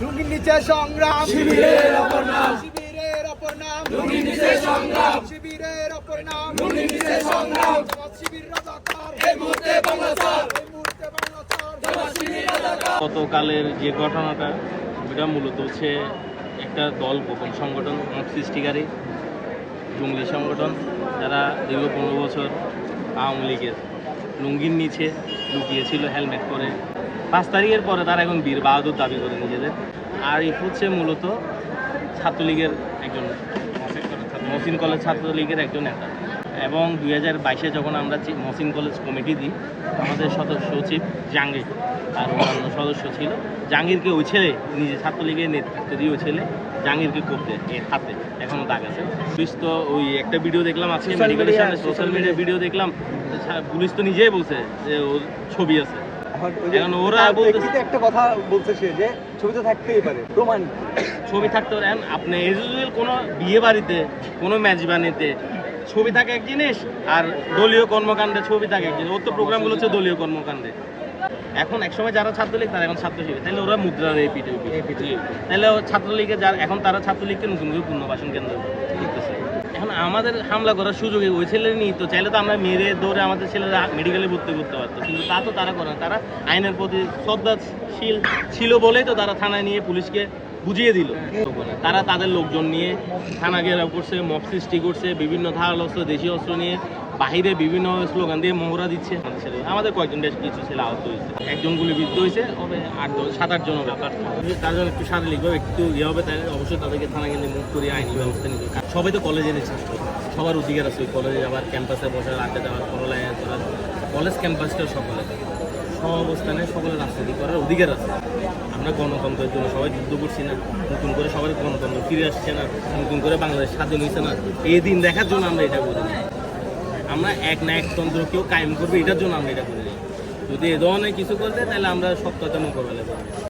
লুঙ্গির নিচে সংগ্রাম, শিবিরের অপর নাম, শিবিরের অপর নাম, লুঙ্গির নিচে সংগ্রাম, শিবিরের অপর নাম, লুঙ্গির নিচে সংগ্রাম। জামাত শিবির রাজাকার, এই মুহূর্তে বাংলা ছাড়, এই মুহূর্তে বাংলা ছাড়। জামাত শিবির রাজাকার। গতকালের যে ঘটনাটা এটা মূলত হচ্ছে একটা দল গোপন সংগঠন সৃষ্টিকারী জঙ্গলি সংগঠন যারা দীর্ঘ 15 বছর আওয়ামী লীগের লুঙ্গির নিচে লুকিয়েছিল হেলমেট পরে। 5 তারিখের পরে তারা এখন বীর বাহাদুর দাবি করে নিজেদের। আর এই হচ্ছে মূলত ছাত্রলীগের একজন মহসিন কলেজ ছাত্রলীগের একজন নেতা। এবং 2022-এ যখন আমরা মহসিন কলেজ কমিটি দিই, আমাদের সদস্য সচিব জাহাঙ্গীর আর অন্যান্য সদস্য ছিল। জাহাঙ্গীরকে ওই ছেলে নিজে ছাত্রলীগের নেতৃত্ব দিয়ে ওই ছেলে জাহাঙ্গীরকে করতে এর হাতে এখনও দাগ আছে। পুলিশ তো ওই একটা ভিডিও দেখলাম আজকে মেডিকেলের সামনে, সোশ্যাল মিডিয়ায় ভিডিও দেখলাম, পুলিশ তো নিজেই বলছে যে ওর ছবি আছে। এখন ওরা বলতেছে একটা কথা বলছে সে যে ছবিতে থাকতেই পারে, প্রমাণ ছবি থাকতে পারে। আপনি ইউজুয়াল কোনো বিয়ে বাড়িতে কোনো মেজবানিতে ছবি থাকে এক জিনিস, আর দলীয় কর্মকাণ্ডে ছবি থাকে এক জিনিস। ওর তো প্রোগ্রামগুলো হচ্ছে দলীয় কর্মকাণ্ডে। এখন একসময় যারা ছাত্রলীগ তারা এখন ছাত্র শিবির, তাহলে ওরা মুদ্রার এই পিঠে তাহলে ছাত্রলীগে যারা এখন তারা ছাত্রলীগকে নতুন করে পুনর্বাসন কেন্দ্র করতেছে। এখন আমাদের হামলা করার সুযোগে ওই ছেলে নিয়ে তো চাইলে তো আমরা মেরে দৌড়ে আমাদের ছেলেরা মেডিকেলে ভর্তি করতে পারতো, কিন্তু তা তো তারা করে না। তারা আইনের প্রতি শ্রদ্ধাশীল ছিল বলেই তো তারা থানায় নিয়ে পুলিশকে বুঝিয়ে দিল। তারা তাদের লোকজন নিয়ে থানা ঘেরাও করছে, মব সৃষ্টি করছে, বিভিন্ন ধারাল অস্ত্র দেশীয় অস্ত্র নিয়ে বাহিরে বিভিন্ন স্লোগান দিয়ে মহড়া দিচ্ছে। আমাদের কয়েকজন বেশ কিছু ছেলে আহত হয়েছে, একজন গুলিবিদ্ধ হয়েছে, হবে 7-8 জন ব্যাপার। তার জন্য একটু শারীরিকভাবে একটু ইয়ে হবে, তাই অবশ্যই তাদেরকে থানা গেলে মুভ করে আইনি ব্যবস্থা নিতে। সবাই তো কলেজে নিচ্ছে, সবার অধিকার আছে কলেজে যাওয়ার, ক্যাম্পাসে বসার, আড্ডা দেওয়ার, পড়ালেখা করার। কলেজ ক্যাম্পাসটা সকলে সব অবস্থানে সকলের রাজনীতি করার অধিকার আছে। আমরা গণতন্ত্রের জন্য সবাই যুদ্ধ করছি না, নতুন করে সবাই গণতন্ত্র ফিরে আসছে না, নতুন করে বাংলাদেশ স্বাধীন হয়েছে না, এই দিন দেখার জন্য আমরা এটা করি। আমরা এক না এক তন্ত্র কেউ কায়েম করবে, এটার জন্য আমরা এটা করি। যদি এ ধরনের কিছু করতে তাহলে আমরা সত্যতা মোকাবেলা করবো।